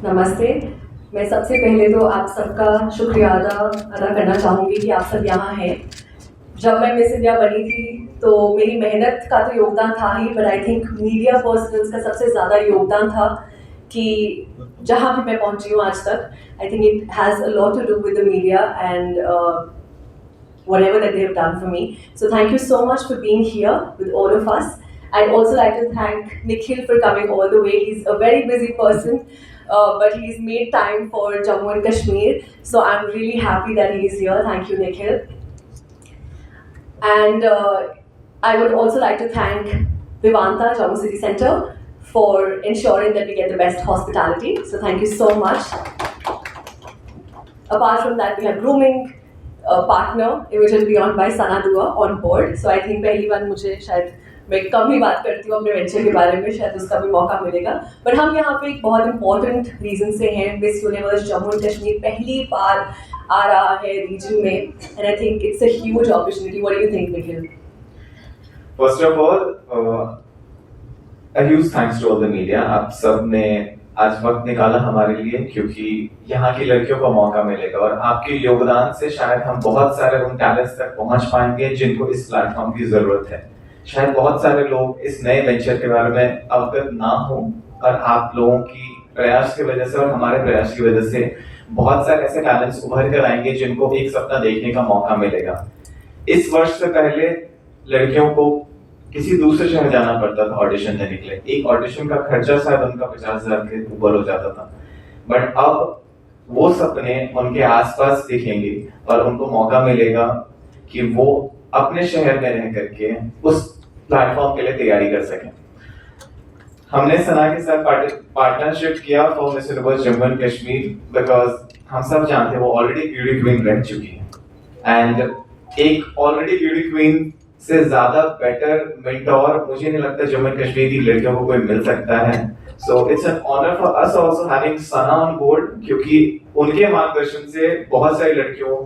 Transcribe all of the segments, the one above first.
नमस्ते। मैं सबसे पहले तो आप सबका शुक्रिया अदा करना चाहूँगी कि आप सब यहाँ हैं। जब मैं मिस इंडिया बनी थी तो मेरी मेहनत का तो योगदान था ही, but I think media personals का सबसे ज़्यादा योगदान था कि जहाँ भी मैं पहुँची हूँ आज तक। I think it has a lot to do with the media and whatever that they have done for me. So thank you so much for being here with all of us. I'd also like to thank Nikhil for coming all the way. He's a very busy person, but he's made time for Jammu and Kashmir. So I'm really happy that he's here. Thank you, Nikhil. And I would also like to thank Vivanta, Jammu City Centre, for ensuring that we get the best hospitality. So thank you so much. Apart from that, we have grooming partner Imagen Beyond by Sana Dua on board. So I think पहली बार मुझे शायद मैं कम ही बात करती हूँ अपने venture के बारे में, शायद उसका भी मौका मिलेगा। बट हम यहाँ पे एक बहुत इंपॉर्टेंट रीजन से हैं। Miss universe Jammu and Kashmir पहली बार आ रहा है रीजन में, and I think it's a huge opportunity. What do you think, Nikhil? First of all, a huge thanks to all the media. आप सब ने आज वक्त निकाला हमारे लिए, क्योंकि यहाँ की लड़कियों को मौका मिलेगा और आपके योगदान से शायद हम बहुत सारे उन टैलेंट्स तक पहुँच पाएंगे जिनको इस प्लेटफॉर्म की जरूरत है। शायद बहुत सारे लोग इस नए वेंचर के बारे में अवगत ना हो, और आप लोगों की प्रयास की वजह से और हमारे प्रयास की वजह से बहुत सारे ऐसे टैलेंट्स उभर कर आएंगे जिनको एक सपना देखने का मौका मिलेगा। इस वर्ष से पहले लड़कियों को किसी दूसरे शहर जाना पड़ता था ऑडिशन देने के लिए। एक ऑडिशन का खर्चा शायद उनका 50,000 के ऊपर हो जाता था, बट अब वो सपने उनके आसपास दिखेंगे और उनको मौका मिलेगा कि वो अपने शहर में रह करके उस प्लेटफॉर्म के लिए तैयारी कर सकें। हमने सना के साथ पार्टनरशिप किया for miss universe Jammu and Kashmir because हम सब जानते हैं वो ऑलरेडी ब्यूटी क्वीन रह चुकी है, एंड एक ऑलरेडी ब्यूटी क्वीन से ज्यादा बेटर मेंटोर मुझे नहीं लगता जम्मू एंड कश्मीर की लड़कियों को कोई मिल सकता है। So it's an honour for us also having Sana on board, क्योंकि उनके मार्गदर्शन से बहुत सारी लड़कियों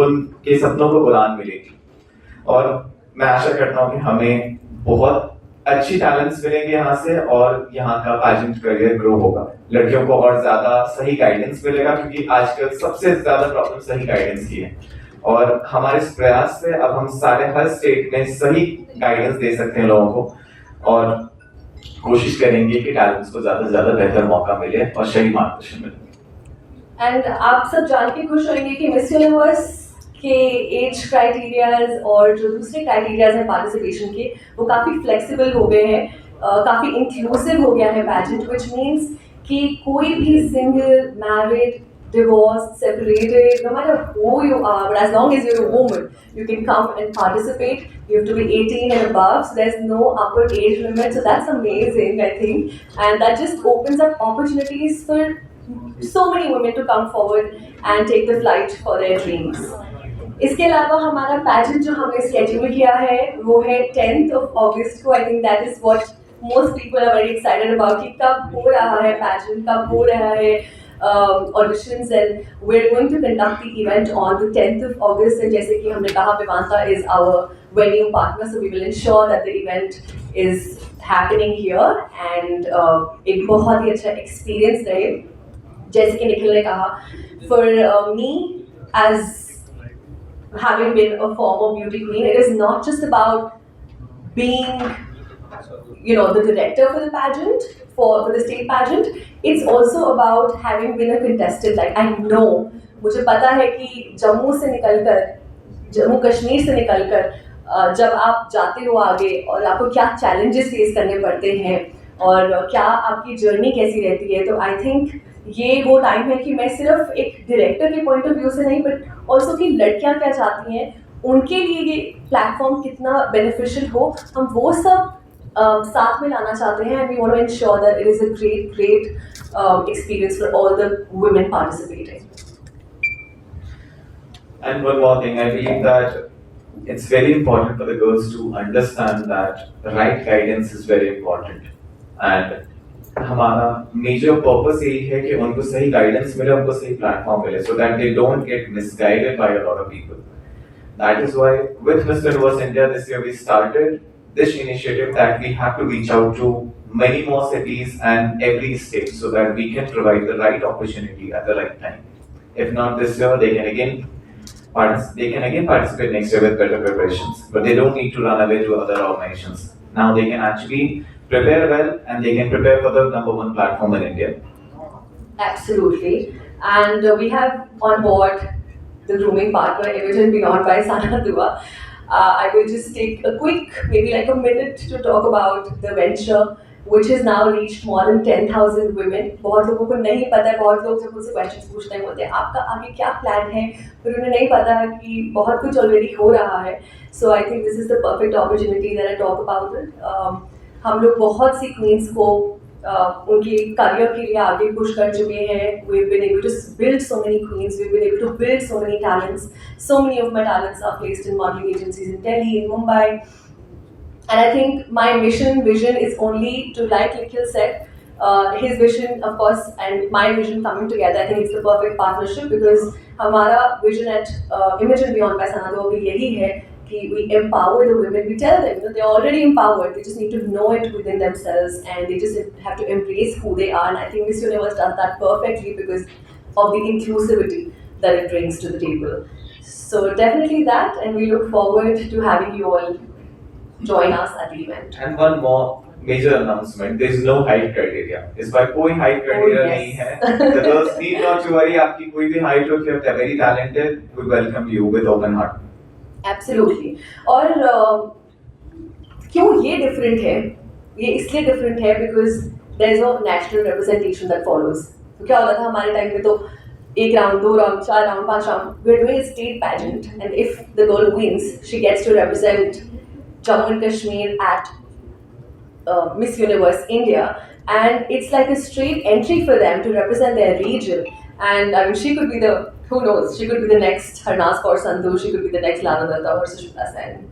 उनके सपनों को उड़ान मिलेगी। और मैं आशा करता हूँ कि हमें बहुत अच्छी टैलेंट्स मिलेंगे यहाँ से और यहाँ का पेजेंट करियर ग्रो होगा। लड़कियों को और ज्यादा सही गाइडेंस मिलेगा, क्योंकि आजकल सबसे ज्यादा प्रॉब्लम सही गाइडेंस की है, और हमारे इस प्रयास से अब हम सारे हर स्टेट में सही गाइडेंस दे सकते हैं लोगों को, और कोशिश करेंगे कि टैलेंट्स को ज्यादा से ज्यादा बेहतर मौका मिले और सही मार्गदर्शन मिले। एंड आप सब जान के खुश होंगे कि मिस यूनिवर्स के एज क्राइटेरियाज और जो दूसरे क्राइटेरियाज हैं पार्टिसिपेशन के, वो काफ़ी फ्लेक्सिबल हो गए हैं, काफ़ी इंक्लूसिव हो गया है पैजेंट, विच मीन्स कि कोई भी single, married, divorced, separated, no matter who you are, but as long as you're a woman, you can come and participate. You have to be 18 and above, so there's no upper age limit. So that's amazing, I think, and that just opens up opportunities for so many women to come forward and take the flight for their dreams. इसके अलावा हमारा pageant जो हमने schedule किया है वो है 10th of August को। I think that is what most people are very excited about कि कब हो रहा है पैजेंट, कब हो रहा है auditions, and we're going to conduct the event on the 10th of August. And जैसे कि हमने कहा, Vivanta is our venue partner, so we will ensure that the event is happening here and एक बहुत ही अच्छा experience रहे। जैसे कि निखिल ने कहा, for me as having been a former beauty queen, it is not just about being, you know, the director for the pageant, for the state pageant. It's also about having been a contestant. Like I know, मुझे पता है कि जम्मू से निकलकर, जम्मू कश्मीर से निकलकर जब आप जाते हो आगे और आपको क्या चैलेंजेस फेस करने पड़ते हैं और क्या आपकी जर्नी कैसी रहती है। तो आई थिंक ये वो टाइम है कि मैं सिर्फ एक डायरेक्टर के पॉइंट ऑफ व्यू से नहीं, बट ऑल्सो कि लड़कियाँ क्या चाहती हैं, उनके लिए ये प्लेटफॉर्म कितना बेनिफिशियल हो, हम वो सब साथ में लाना चाहते हैं। And we want to ensure that it is a great experience for all the women participating. And one more thing, I believe that it's very important for the girls to understand that the right guidance is very important, and हमारा major purpose यही है कि उनको सही guidance मिले, उनको सही platform मिले, so that they don't get misguided by a lot of people. That is why with Miss Universe India this year we started this initiative that we have to reach out to many more cities and every state so that we can provide the right opportunity at the right time. If not this year, they can again participate next year with better preparations, but they don't need to run away to other organizations. Now they can actually prepare well and they can prepare for the number one platform in India. Absolutely. And we have on board the grooming partner, Imogen Beyond by Sana Dua. I will just take a quick, maybe like a minute to talk about the venture, which has now reached more than 10,000 women. बहुत लोगों को नहीं पता है, बहुत लोग जब मुझसे क्वेश्चंस पूछते हैं बोलते हैं आपका आगे क्या प्लान है, फिर उन्हें नहीं पता है कि बहुत कुछ ऑलरेडी हो रहा है. So I think this is the perfect opportunity that I talk about it. हम लोग बहुत सी क्वींस को उनके करियर के लिए आगे पुश कर चुके हैं. We've been able to build so many queens, we've been able to build so many talents. So many of my talents are placed in modeling agencies in Delhi, in Mumbai. And I think my vision is only to, like Nikhil said, his vision, of course, and my vision coming together. I think it's the perfect partnership because हमारा vision at Imogen Beyond by Sana Dua भी यही है कि we empower the women. We tell them that they're already empowered. They just need to know it within themselves, and they just have to embrace who they are. And I think Miss Universe does that perfectly because of the inclusivity that it brings to the table. So definitely that, and we look forward to having you all join us at the event. And one more major announcement: there is no height criteria. इस बार कोई height criteria yes. नहीं है. The girls need not to worry. आपकी कोई भी height हो, if you're very talented, we welcome you with open heart. Absolutely. और क्यों ये डिफरेंट है? ये इसलिए डिफरेंट है because there is no national representation that follows. तो क्या होता था हमारे टाइम में तो एक राउंड, दो राउंड, चार राउंड, पांच round. We're doing a state pageant, and if the girl wins, she gets to represent Jammu and Kashmir at Miss Universe India, and it's like a straight entry for them to represent their region. And I mean, she could be the, who knows, she could be the next Harnas Kaur Sandhu, she could be the next Lana Datta or Sushmita Sen.